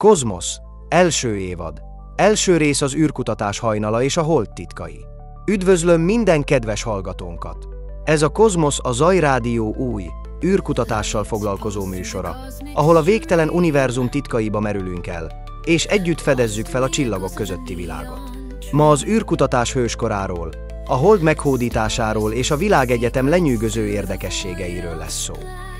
Kozmosz, első évad. Első rész az űrkutatás hajnala és a hold titkai. Üdvözlöm minden kedves hallgatónkat! Ez a Kozmosz a Zaj Rádió új, űrkutatással foglalkozó műsora, ahol a végtelen univerzum titkaiba merülünk el, és együtt fedezzük fel a csillagok közötti világot. Ma az űrkutatás hőskoráról, a hold meghódításáról és a világegyetem lenyűgöző érdekességeiről lesz szó.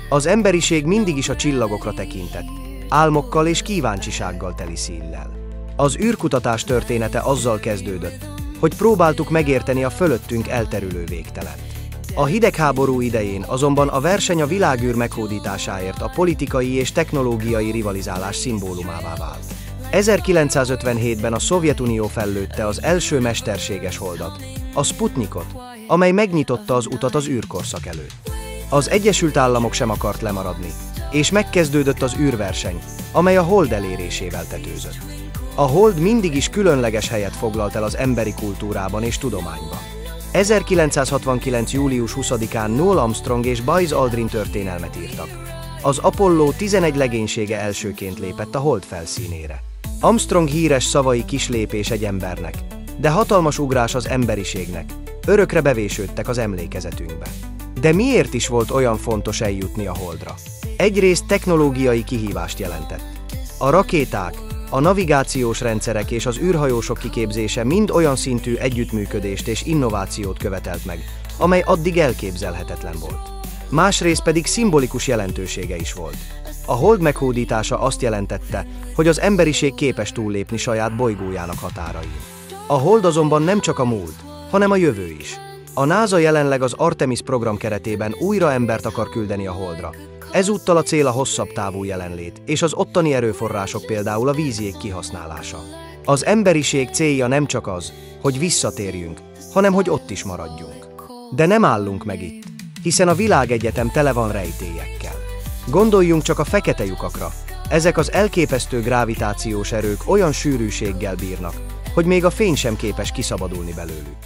Az emberiség mindig is a csillagokra tekintett, álmokkal és kíváncsisággal teli szíllel. Az űrkutatás története azzal kezdődött, hogy próbáltuk megérteni a fölöttünk elterülő végtelent. A hidegháború idején azonban a verseny a világűr meghódításáért a politikai és technológiai rivalizálás szimbólumává vált. 1957-ben a Szovjetunió fellőtte az első mesterséges holdat, a Sputnikot, amely megnyitotta az utat az űrkorszak előtt. Az Egyesült Államok sem akart lemaradni, és megkezdődött az űrverseny, amely a hold elérésével tetőzött. A hold mindig is különleges helyet foglalt el az emberi kultúrában és tudományban. 1969. július 20-án Neil Armstrong és Buzz Aldrin történelmet írtak. Az Apollo 11 legénysége elsőként lépett a hold felszínére. Armstrong híres szavai kis lépés egy embernek, de hatalmas ugrás az emberiségnek, örökre bevésődtek az emlékezetünkbe. De miért is volt olyan fontos eljutni a holdra? Egyrészt technológiai kihívást jelentett. A rakéták, a navigációs rendszerek és az űrhajósok kiképzése mind olyan szintű együttműködést és innovációt követelt meg, amely addig elképzelhetetlen volt. Másrészt pedig szimbolikus jelentősége is volt. A hold meghódítása azt jelentette, hogy az emberiség képes túllépni saját bolygójának határain. A hold azonban nem csak a múlt, hanem a jövő is. A NASA jelenleg az Artemis program keretében újra embert akar küldeni a holdra. Ezúttal a cél a hosszabb távú jelenlét, és az ottani erőforrások, például a vízjég kihasználása. Az emberiség célja nem csak az, hogy visszatérjünk, hanem hogy ott is maradjunk. De nem állunk meg itt, hiszen a világegyetem tele van rejtélyekkel. Gondoljunk csak a fekete lyukakra. Ezek az elképesztő gravitációs erők olyan sűrűséggel bírnak, hogy még a fény sem képes kiszabadulni belőlük.